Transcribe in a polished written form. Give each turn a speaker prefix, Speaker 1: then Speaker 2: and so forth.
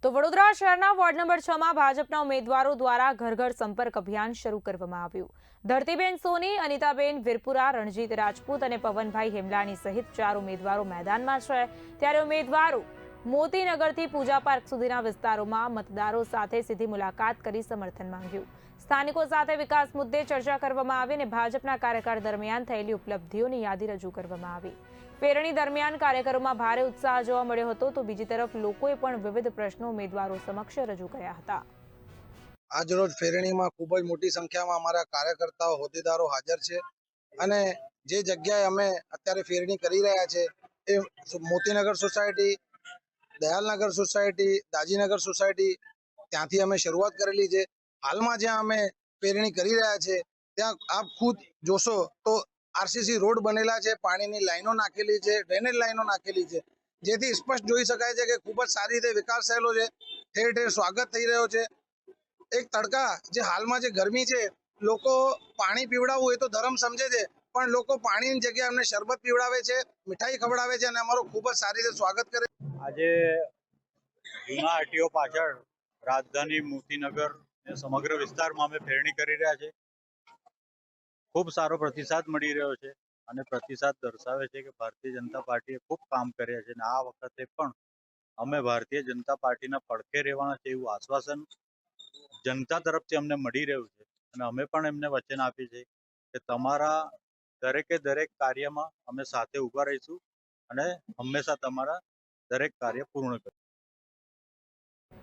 Speaker 1: તો વડોદરા શહેરના ward number 6 માં ભાજપના ઉમેદવારો દ્વારા ઘર ઘર સંપર્ક અભિયાન શરૂ કરવામાં આવ્યું। ધરતીબેન સોની, અનિતાબેન વિરપુરા, રણજીત રાજપૂત અને પવનભાઈ હેમલાણી સહિત 4 ઉમેદવારો મેદાનમાં છે। ત્યારે ઉમેદવારો મોતીનગરથી પૂજા પાર્ક સુધીના વિસ્તારોમાં મતદારો સાથે સીધી મુલાકાત કરી સમર્થન માંગ્યું। સ્થાનિકો સાથે વિકાસ મુદ્દે ચર્ચા કરવામાં આવી અને ભાજપના કાર્યકાળ દરમિયાન થયેલી ઉપલબ્ધિઓની યાદી રજૂ કરવામાં આવી। પેરણી દરમિયાન કાર્યકરોમાં ભારે ઉત્સાહ જોવા મળ્યો હતો, તો બીજી તરફ લોકોએ પણ વિવિધ પ્રશ્નો ઉમેદવારો સમક્ષ રજૂ કર્યા હતા।
Speaker 2: આજરોજ ફેરણીમાં ખૂબ જ મોટી સંખ્યામાં અમારા કાર્યકર્તાઓ, હોદ્દેદારો હાજર છે અને જે જગ્યાએ અમે અત્યારે ફેરણી કરી રહ્યા છે એ મોતીનગર સોસાયટી, દયાલનગર સોસાયટી, દાજીનગર સોસાયટી, ત્યાંથી અમે શરૂઆત કરેલી છે। હાલમાં જ્યાં અમે ફેરણી કરી રહ્યા છે ત્યાં આપ ખુદ જોશો તો આરસીસી રોડ બનેલા છે, પાણીની લાઈનો નાખેલી છે, ડ્રેનેજ લાઈનો નાખેલી છે, જેથી સ્પષ્ટ જોઈ શકાય છે કે ખૂબ જ સારી રીતે વિકાસ થયેલો છે। ઠેર ઠેર સ્વાગત થઈ રહ્યો છે। એક તડકા જે હાલમાં જે ગરમી છે, લોકો પાણી પીવડાવવું હોય તો ધર્મ સમજે છે, પણ લોકો પાણીની જગ્યાએ અમને શરબત પીવડાવે છે, મીઠાઈ ખવડાવે છે અને અમારો ખૂબ જ સારી રીતે સ્વાગત કરે છે।
Speaker 3: આજે જૂના આરટીઓ પાછળ રાજધાની મોતીનગર સમગ્ર વિસ્તારમાં અમે ફેરણી કરી રહ્યા છે। ખૂબ સારો પ્રતિસાદ મળી રહ્યો છે અને પ્રતિસાદ દર્શાવે છે કે ભારતીય જનતા પાર્ટીએ ખૂબ કામ કર્યા છે અને આ વખતે પણ અમે ભારતીય જનતા પાર્ટીના પડખે રહેવાના છે એવું આશ્વાસન જનતા તરફથી અમને મળી રહ્યું છે અને અમે પણ એમને વચન આપ્યું છે કે તમારા દરેકે દરેક કાર્યમાં અમે સાથે ઊભા રહીશું અને હંમેશા તમારા દરેક કાર્ય પૂર્ણ કરીશું।